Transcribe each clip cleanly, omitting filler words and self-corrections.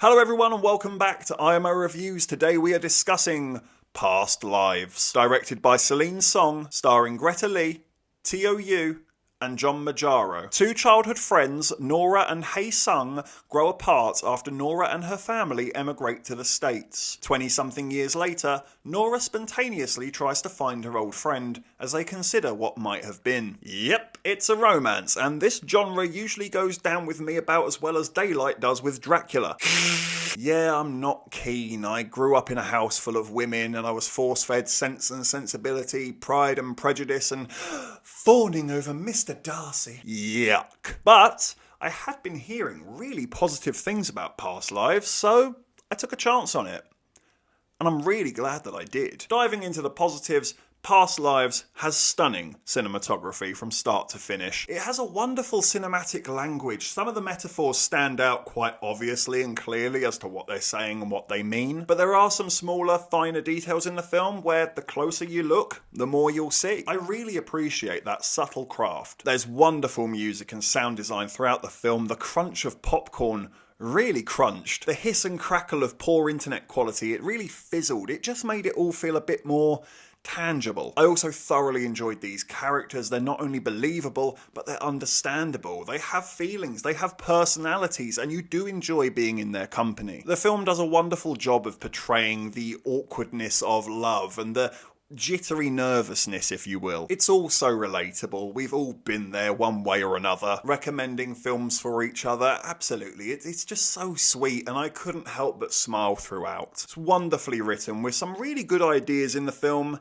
Hello everyone and welcome back to IMO Reviews. Today we are discussing Past Lives, directed by Celine Song, starring Greta Lee, T.O.U. and John Majaro. Two childhood friends, Nora and Hae Sung, grow apart after Nora and her family emigrate to the States. 20-something years later, Nora spontaneously tries to find her old friend as they consider what might have been. Yep, it's a romance, and this genre usually goes down with me about as well as Daylight does with Dracula. Yeah, I'm not keen. I grew up in a house full of women and I was force-fed Sense and Sensibility, Pride and Prejudice and fawning over Mr. Darcy. Yuck. But I had been hearing really positive things about Past Lives, so I took a chance on it. And I'm really glad that I did. Diving into the positives, Past Lives has stunning cinematography from start to finish. It has a wonderful cinematic language. Some of the metaphors stand out quite obviously and clearly as to what they're saying and what they mean. But there are some smaller, finer details in the film where the closer you look, the more you'll see. I really appreciate that subtle craft. There's wonderful music and sound design throughout the film. The crunch of popcorn really crunched. The hiss and crackle of poor internet quality, it really fizzled. It just made it all feel a bit more tangible. I also thoroughly enjoyed these characters. They're not only believable, but they're understandable. They have feelings, they have personalities, and you do enjoy being in their company. The film does a wonderful job of portraying the awkwardness of love and the jittery nervousness, if you will. It's all so relatable. We've all been there one way or another. Recommending films for each other, absolutely. It's just so sweet, and I couldn't help but smile throughout. It's wonderfully written with some really good ideas in the film,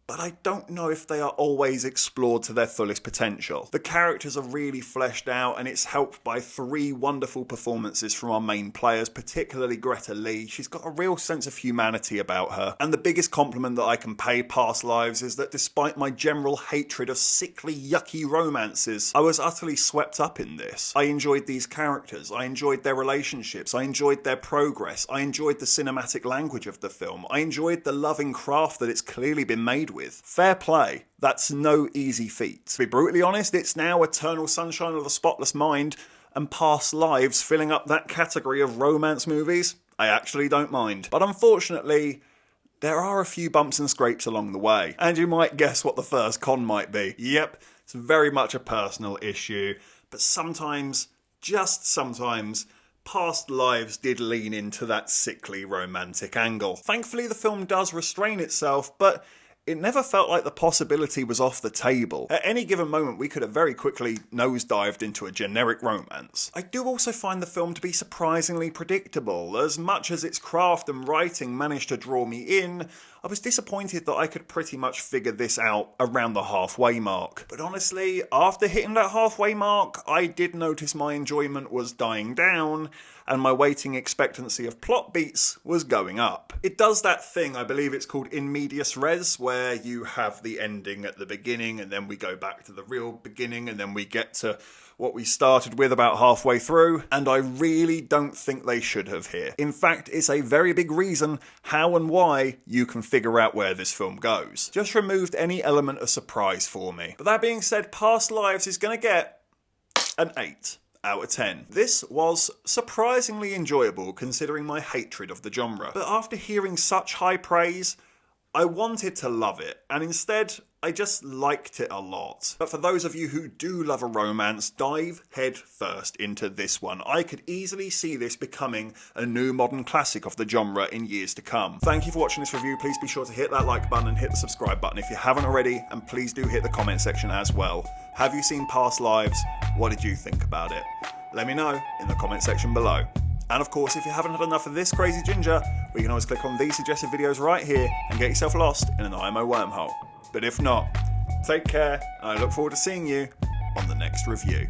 but I don't know if they are always explored to their fullest potential. The characters are really fleshed out, and it's helped by three wonderful performances from our main players, particularly Greta Lee. She's got a real sense of humanity about her. And the biggest compliment that I can pay Past Lives is that despite my general hatred of sickly, yucky romances, I was utterly swept up in this. I enjoyed these characters, I enjoyed their relationships, I enjoyed their progress, I enjoyed the cinematic language of the film, I enjoyed the loving craft that it's clearly been made with. Fair play. That's no easy feat. To be brutally honest, it's now Eternal Sunshine of the Spotless Mind and Past Lives filling up that category of romance movies. I actually don't mind. But unfortunately, there are a few bumps and scrapes along the way. And you might guess what the first con might be. Yep, it's very much a personal issue. But sometimes, just sometimes, Past Lives did lean into that sickly romantic angle. Thankfully, the film does restrain itself, but it never felt like the possibility was off the table. At any given moment, we could have very quickly nosedived into a generic romance. I do also find the film to be surprisingly predictable. As much as its craft and writing managed to draw me in, I was disappointed that I could pretty much figure this out around the halfway mark. But honestly, after hitting that halfway mark, I did notice my enjoyment was dying down, and my waiting expectancy of plot beats was going up. It does that thing, I believe it's called in medias res, where you have the ending at the beginning, and then we go back to the real beginning, and then we get to what we started with about halfway through, and I really don't think they should have here. In fact, it's a very big reason how and why you can figure out where this film goes. Just removed any element of surprise for me. But that being said, Past Lives is going to get an 8 out of 10. This was surprisingly enjoyable considering my hatred of the genre. But after hearing such high praise, I wanted to love it, and instead, I just liked it a lot. But for those of you who do love a romance, dive head first into this one. I could easily see this becoming a new modern classic of the genre in years to come. Thank you for watching this review. Please be sure to hit that like button and hit the subscribe button if you haven't already, and please do hit the comment section as well. Have you seen Past Lives? What did you think about it? Let me know in the comment section below. And of course, if you haven't had enough of this crazy ginger, we can always click on these suggested videos right here and get yourself lost in an IMO wormhole. But if not, take care, and I look forward to seeing you on the next review.